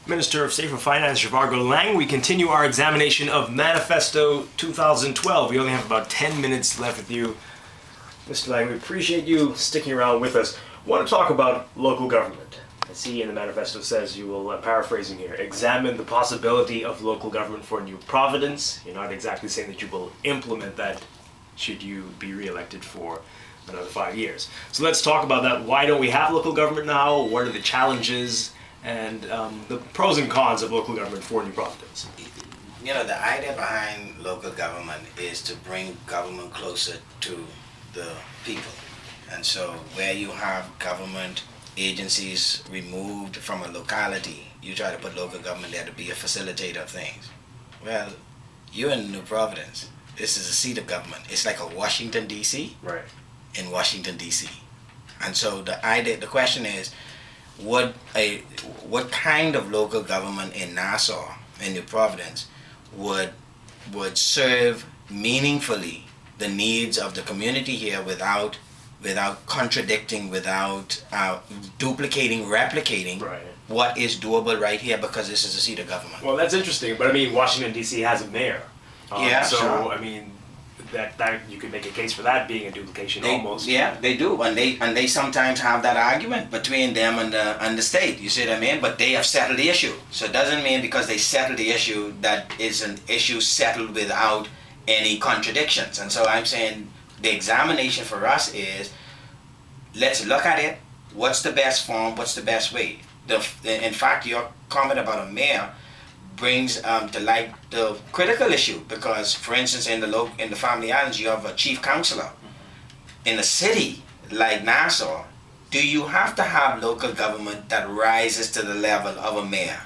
Minister of State for Finance, Zhivargo Laing. We continue our examination of Manifesto 2012. We only have about 10 minutes left with you. Mr. Laing, we appreciate you sticking around with us. I want to talk about local government. I see in the manifesto says you will, paraphrasing here, examine the possibility of local government for New Providence. You're not exactly saying that you will implement that should you be re-elected for another 5 years. So let's talk about that. Why don't we have local government now? What are the challenges and the pros and cons of local government for New Providence? You know, the idea behind local government is to bring government closer to the people. And so where you have government agencies removed from a locality, you try to put local government there to be a facilitator of things. Well, you're in New Providence. This is a seat of government. It's like a Washington, D.C. Right. in Washington, D.C. And so the question is, what kind of local government in Nassau, in New Providence, would serve meaningfully the needs of the community here without contradicting, without duplicating, replicating what is doable right here, because this is a seat of government. Well, that's interesting, but I mean, Washington, D.C. has a mayor. So, sure. I mean, that you could make a case for that being a duplication almost. Yeah, they do, and they sometimes have that argument between them and the state. You see what I mean? But they have settled the issue. So it doesn't mean because they settled the issue that is an issue settled without any contradictions. And so I'm saying the examination for us is, let's look at it. What's the best form? What's the best way? In fact, your comment about a mayor brings to light the critical issue, because, for instance, in the Family Islands, you have a chief counselor. In a city like Nassau, do you have to have local government that rises to the level of a mayor?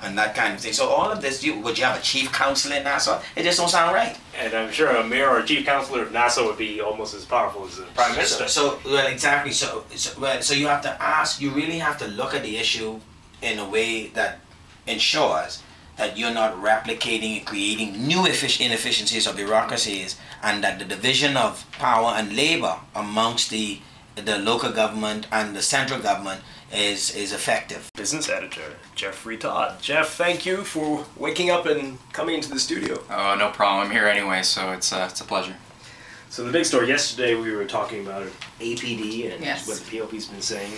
And that kind of thing. So all of this, would you have a chief counselor in Nassau? It just don't sound right. And I'm sure a mayor or a chief counselor of Nassau would be almost as powerful as the prime minister. Well, exactly. So you have to ask. You really have to look at the issue in a way that ensures that you're not replicating and creating new inefficiencies or bureaucracies, and that the division of power and labor amongst the local government and the central government is effective. Business editor, Todd. Jeff, thank you for waking up and coming into the studio. Oh, no problem. I'm here anyway, so it's a pleasure. So the big story yesterday, we were talking about APD and yes, what the PLP's been saying,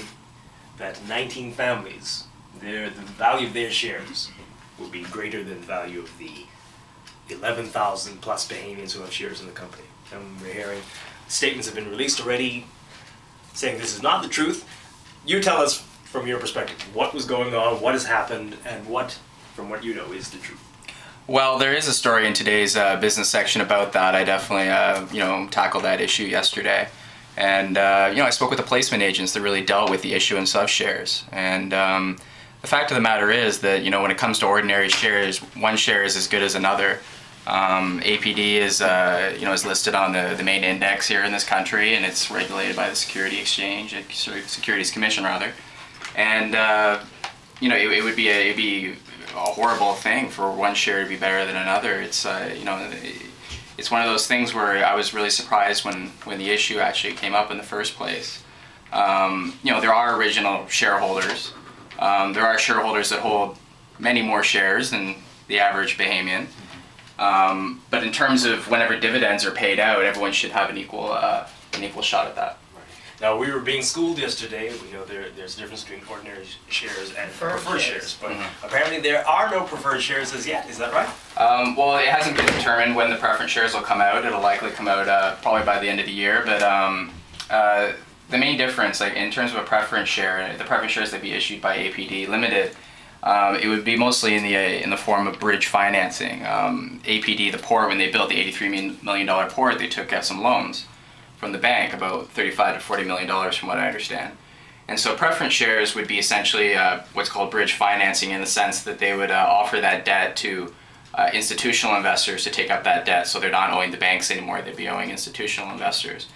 that 19 families, the value of their shares will be greater than the value of the 11,000 plus Bahamians who have shares in the company. And we're hearing statements have been released already saying this is not the truth. You tell us from your perspective what was going on, what has happened, and what, from what you know, is the truth. Well, there is a story in today's business section about that. I definitely tackled that issue yesterday. And I spoke with the placement agents that really dealt with the issuance of shares. And the fact of the matter is that, when it comes to ordinary shares, one share is as good as another. APD is listed on the main index here in this country, and it's regulated by the Securities Commission rather. And it would be a horrible thing for one share to be better than another. It's it's one of those things where I was really surprised when the issue actually came up in the first place. There are original shareholders. There are shareholders that hold many more shares than the average Bahamian. But in terms of whenever dividends are paid out, everyone should have an equal shot at that. Now, we were being schooled yesterday. We know there's a difference between ordinary shares and preferred shares, but apparently there are no preferred shares as yet. Is that right? Well, it hasn't been determined when the preference shares will come out. It'll likely come out probably by the end of the year. But the main difference, like in terms of a preference share, the preference shares that be issued by APD Limited, it would be mostly in the form of bridge financing. APD, the port, when they built the $83 million port, they took out some loans from the bank, about $35 to $40 million from what I understand. And so preference shares would be essentially what's called bridge financing, in the sense that they would offer that debt to institutional investors to take up that debt, so they're not owing the banks anymore, they'd be owing institutional investors.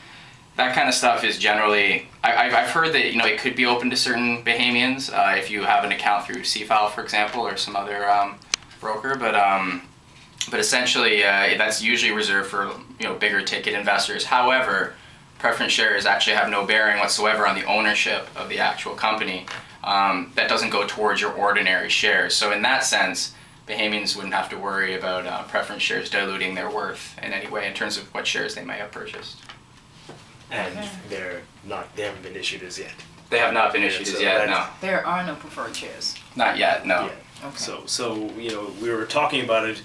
That kind of stuff is generally, I've heard that it could be open to certain Bahamians if you have an account through CFAL, for example, or some other broker, but essentially that's usually reserved for bigger ticket investors. However, preference shares actually have no bearing whatsoever on the ownership of the actual company. that doesn't go towards your ordinary shares. So in that sense, Bahamians wouldn't have to worry about preference shares diluting their worth in any way in terms of what shares they might have purchased. And they haven't been issued as yet. They have not been issued as yet, no. There are no preferred shares. Not yet, no. Yeah. Okay. So we were talking about it,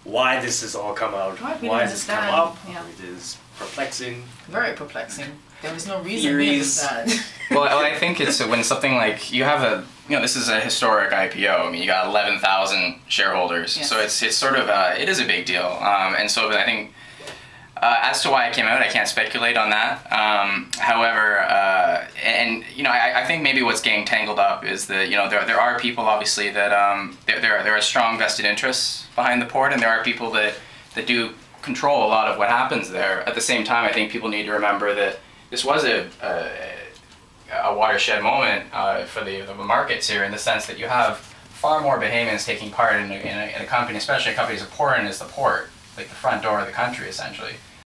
why this has all come out, Right, we why don't has this come understand. up, Yeah. it is perplexing. Very perplexing. There was no reason Theories. we understand. Well, I think it's when something like you have this is a historic IPO. I mean, you got 11,000 shareholders, Yes. so it's sort of it is a big deal. And so I think as to why it came out, I can't speculate on that. However, I think maybe what's getting tangled up is that there are people obviously that there are strong vested interests behind the port, and there are people that do control a lot of what happens there. At the same time, I think people need to remember that this was a watershed moment for the markets here, in the sense that you have far more Bahamians taking part in a company, especially a company as important as the port, like the front door of the country, essentially.